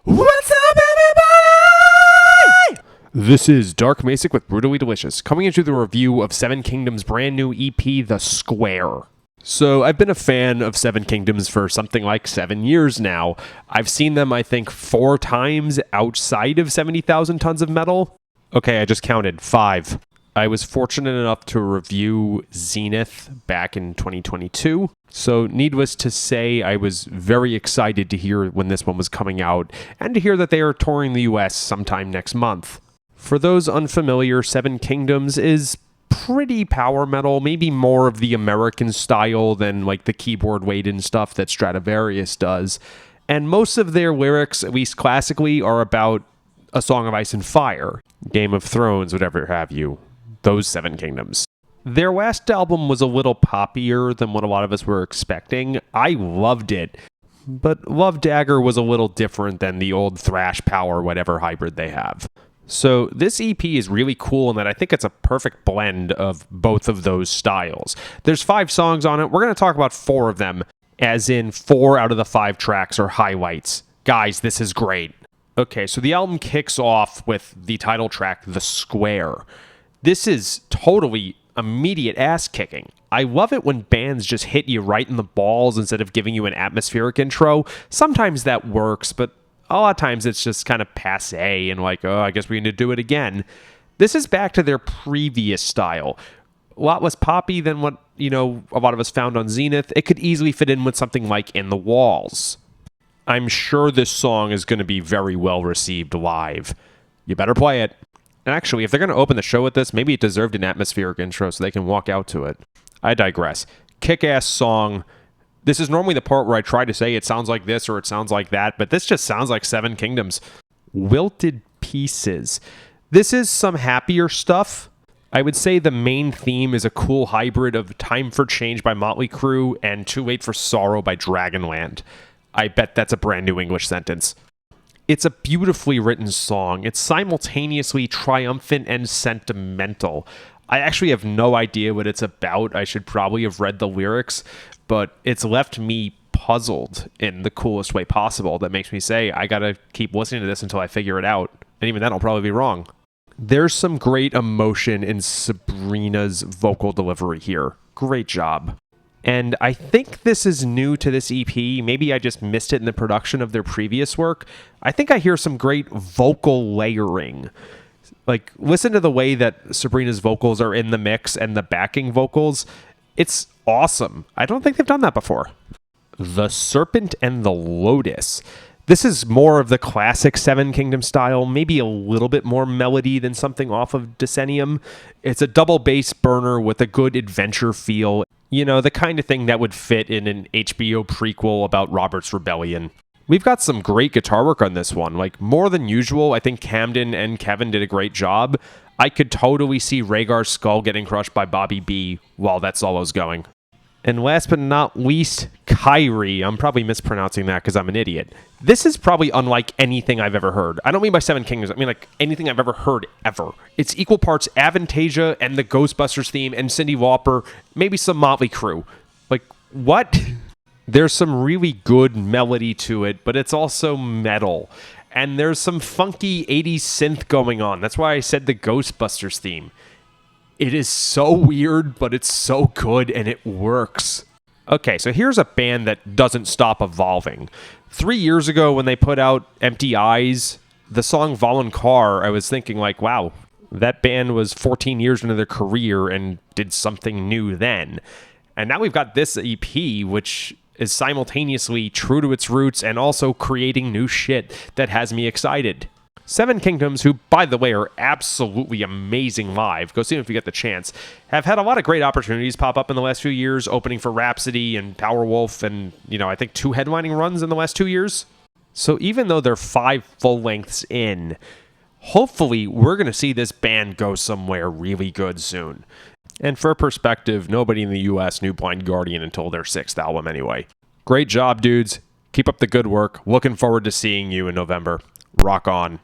What's up, everybody? This is Dark Macek with Brutally Delicious, coming into the review of Seven Kingdoms' brand new EP, The Square. So, I've been a fan of Seven Kingdoms for something like 7 years now. I've seen them, I think, 4 times outside of 70,000 Tons of Metal. Okay, I just counted 5. I was fortunate enough to review Zenith back in 2022. So needless to say, I was very excited to hear when this one was coming out and to hear that they are touring the US sometime next month. For those unfamiliar, Seven Kingdoms is pretty power metal, maybe more of the American style than like the keyboard weighted stuff that Stradivarius does. And most of their lyrics, at least classically, are about A Song of Ice and Fire, Game of Thrones, whatever have you. Those Seven Kingdoms. Their last album was a little poppier than what a lot of us were expecting. I loved it, but Love Dagger was a little different than the old thrash power whatever hybrid they have. So this EP is really cool in that I think it's a perfect blend of both of those styles. There's 5 songs on it. We're going to talk about 4 of them, as in 4 out of the 5 tracks are highlights. Guys, this is great. Okay, so the album kicks off with the title track, The Square. This is totally immediate ass kicking. I love it when bands just hit you right in the balls instead of giving you an atmospheric intro. Sometimes that works, but a lot of times it's just kind of passe and like, oh, I guess we need to do it again. This is back to their previous style. A lot less poppy than what, a lot of us found on Zenith. It could easily fit in with something like In the Walls. I'm sure this song is going to be very well received live. You better play it. And actually, if they're going to open the show with this, maybe it deserved an atmospheric intro so they can walk out to it. I digress. Kick-ass song. This is normally the part where I try to say it sounds like this or it sounds like that, but this just sounds like Seven Kingdoms. Wilted Pieces. This is some happier stuff. I would say the main theme is a cool hybrid of Time for Change by Motley Crue and Too Late for Sorrow by Dragonland. I bet that's a brand new English sentence. It's a beautifully written song. It's simultaneously triumphant and sentimental. I actually have no idea what it's about. I should probably have read the lyrics, but it's left me puzzled in the coolest way possible. That makes me say, I gotta keep listening to this until I figure it out. And even then, I'll probably be wrong. There's some great emotion in Sabrina's vocal delivery here. Great job. And I think this is new to this EP. Maybe I just missed it in the production of their previous work. I think I hear some great vocal layering. Like, listen to the way that Sabrina's vocals are in the mix and the backing vocals. It's awesome. I don't think they've done that before. The Serpent and the Lotus. This is more of the classic Seven Kingdom style, maybe a little bit more melody than something off of Decennium. It's a double bass burner with a good adventure feel. The kind of thing that would fit in an HBO prequel about Robert's Rebellion. We've got some great guitar work on this one, like more than usual. I think Camden and Kevin did a great job. I could totally see Rhaegar's skull getting crushed by Bobby B while that solo's going. And last but not least, Kyrie. I'm probably mispronouncing that because I'm an idiot. This is probably unlike anything I've ever heard. I don't mean by Seven Kingdoms. I mean like anything I've ever heard ever. It's equal parts Avantasia and the Ghostbusters theme and Cyndi Lauper, maybe some Motley Crue. Like, what? There's some really good melody to it, but it's also metal. And there's some funky 80s synth going on. That's why I said the Ghostbusters theme. It is so weird, but it's so good, and it works. Okay, so here's a band that doesn't stop evolving. 3 years ago, when they put out Empty Eyes, the song Voluncar, I was thinking like, wow, that band was 14 years into their career and did something new then. And now we've got this EP, which is simultaneously true to its roots and also creating new shit that has me excited. Seven Kingdoms, who, by the way, are absolutely amazing live, go see them if you get the chance, have had a lot of great opportunities pop up in the last few years, opening for Rhapsody and Powerwolf and, I think 2 headlining runs in the last 2 years. So even though they're 5 full lengths in, hopefully we're going to see this band go somewhere really good soon. And for perspective, nobody in the US knew Blind Guardian until their 6th album anyway. Great job, dudes. Keep up the good work. Looking forward to seeing you in November. Rock on.